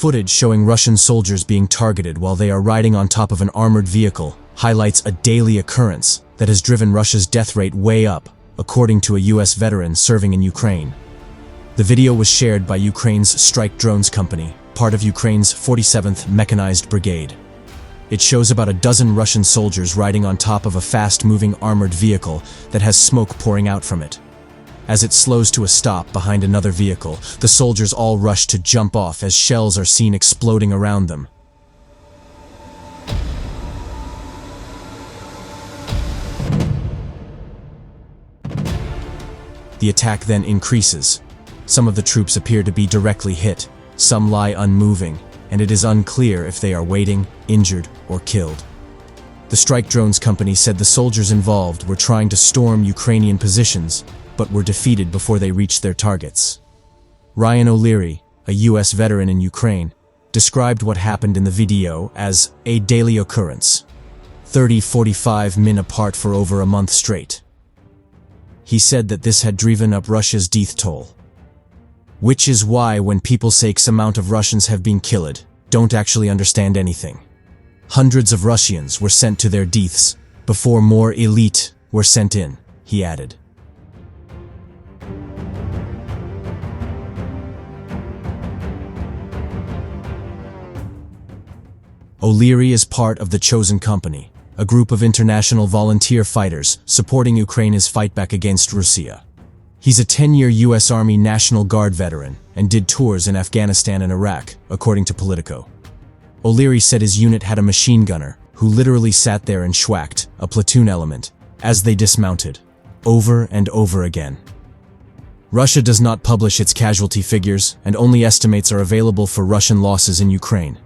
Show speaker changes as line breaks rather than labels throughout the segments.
Footage showing Russian soldiers being targeted while they are riding on top of an armored vehicle highlights a daily occurrence that has driven Russia's death rate way up, according to a US veteran serving in Ukraine. The video was shared by Ukraine's Strike Drones company, part of Ukraine's 47th Mechanized Brigade. It shows about a dozen Russian soldiers riding on top of a fast-moving armored vehicle that has smoke pouring out from it. As it slows to a stop behind another vehicle, the soldiers all rush to jump off as shells are seen exploding around them. The attack then increases. Some of the troops appear to be directly hit, some lie unmoving, and it is unclear if they are waiting, injured, or killed. The Strike Drones company said the soldiers involved were trying to storm Ukrainian positions, but were defeated before they reached their targets. Ryan O'Leary, a US veteran in Ukraine, described what happened in the video as a daily occurrence, 30-45 min apart for over a month straight. He said that this had driven up Russia's death toll. Which is why when people say X amount of Russians have been killed, don't actually understand anything. Hundreds of Russians were sent to their deaths before more elite were sent in, he added. O'Leary is part of the Chosen Company, a group of international volunteer fighters supporting Ukraine's fight back against Russia. He's a 10-year US Army National Guard veteran and did tours in Afghanistan and Iraq, according to Politico. O'Leary said his unit had a machine gunner who literally sat there and schwacked a platoon element as they dismounted, over and over again. Russia does not publish its casualty figures, and only estimates are available for Russian losses in Ukraine.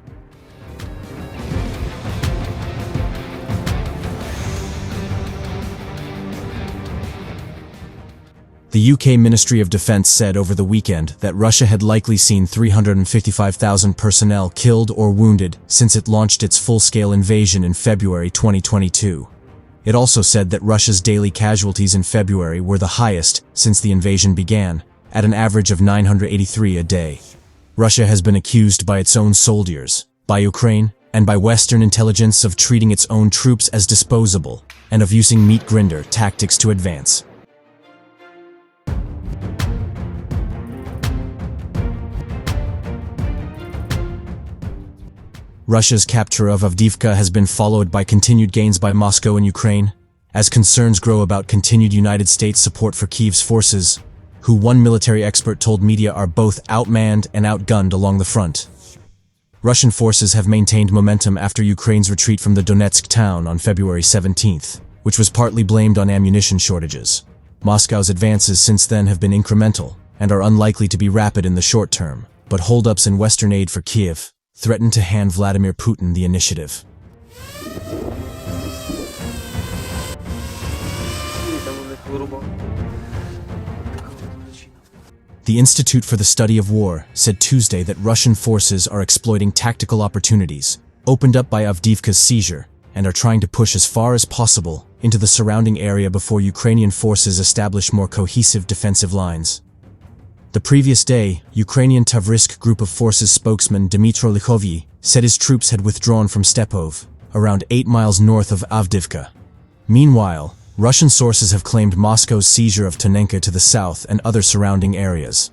The UK Ministry of Defence said over the weekend that Russia had likely seen 355,000 personnel killed or wounded since it launched its full-scale invasion in February 2022. It also said that Russia's daily casualties in February were the highest since the invasion began, at an average of 983 a day. Russia has been accused by its own soldiers, by Ukraine, and by Western intelligence of treating its own troops as disposable, and of using meat grinder tactics to advance. Russia's capture of Avdiivka has been followed by continued gains by Moscow in Ukraine, as concerns grow about continued United States support for Kyiv's forces, who one military expert told media are both outmanned and outgunned along the front. Russian forces have maintained momentum after Ukraine's retreat from the Donetsk town on February 17th, which was partly blamed on ammunition shortages. Moscow's advances since then have been incremental and are unlikely to be rapid in the short term, but holdups in Western aid for Kyiv threatened to hand Vladimir Putin the initiative. The Institute for the Study of War said Tuesday that Russian forces are exploiting tactical opportunities opened up by Avdiivka's seizure and are trying to push as far as possible into the surrounding area before Ukrainian forces establish more cohesive defensive lines. The previous day, Ukrainian Tavrisk Group of Forces spokesman Dmytro Lychovyi said his troops had withdrawn from Stepov, around 8 miles north of Avdiivka. Meanwhile, Russian sources have claimed Moscow's seizure of Tonenka to the south and other surrounding areas.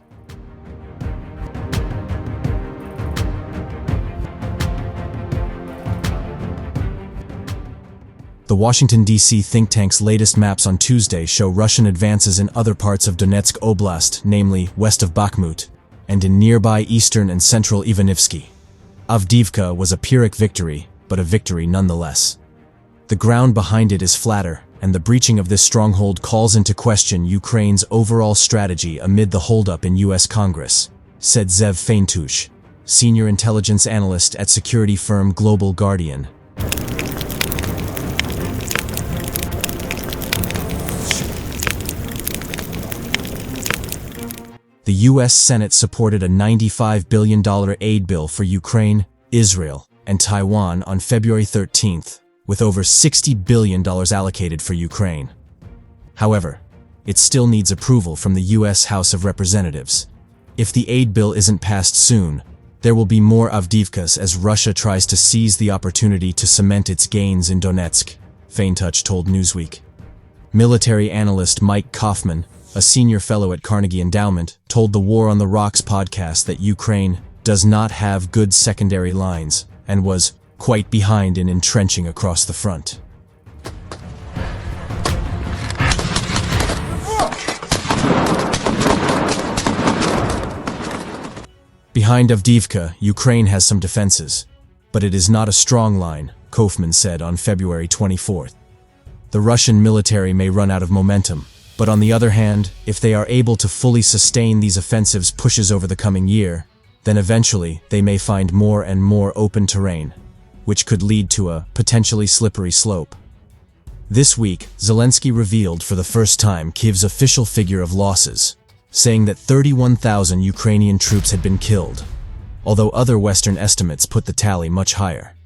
The Washington, D.C. think tank's latest maps on Tuesday show Russian advances in other parts of Donetsk Oblast, namely west of Bakhmut, and in nearby eastern and central Ivanivsky. Avdiivka was a Pyrrhic victory, but a victory nonetheless. The ground behind it is flatter, and the breaching of this stronghold calls into question Ukraine's overall strategy amid the holdup in U.S. Congress, said Zev Faintush, senior intelligence analyst at security firm Global Guardian. The U.S. Senate supported a $95 billion aid bill for Ukraine, Israel, and Taiwan on February 13th, with over $60 billion allocated for Ukraine. However, it still needs approval from the U.S. House of Representatives. If the aid bill isn't passed soon, There will be more Avdiivkas as Russia tries to seize the opportunity to cement its gains in Donetsk, Faintouch told Newsweek. Military analyst Mike Kaufman, a senior fellow at Carnegie Endowment, told the War on the Rocks podcast that Ukraine does not have good secondary lines and was quite behind in entrenching across the front. Behind Avdiivka, Ukraine has some defenses, but it is not a strong line, Kaufman said on February 24th. The Russian military may run out of momentum, but on the other hand, if they are able to fully sustain these offensives pushes over the coming year, then eventually they may find more and more open terrain, which could lead to a potentially slippery slope. This week, Zelensky revealed for the first time Kyiv's official figure of losses, saying that 31,000 Ukrainian troops had been killed, although other Western estimates put the tally much higher.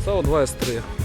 САУ 2С3.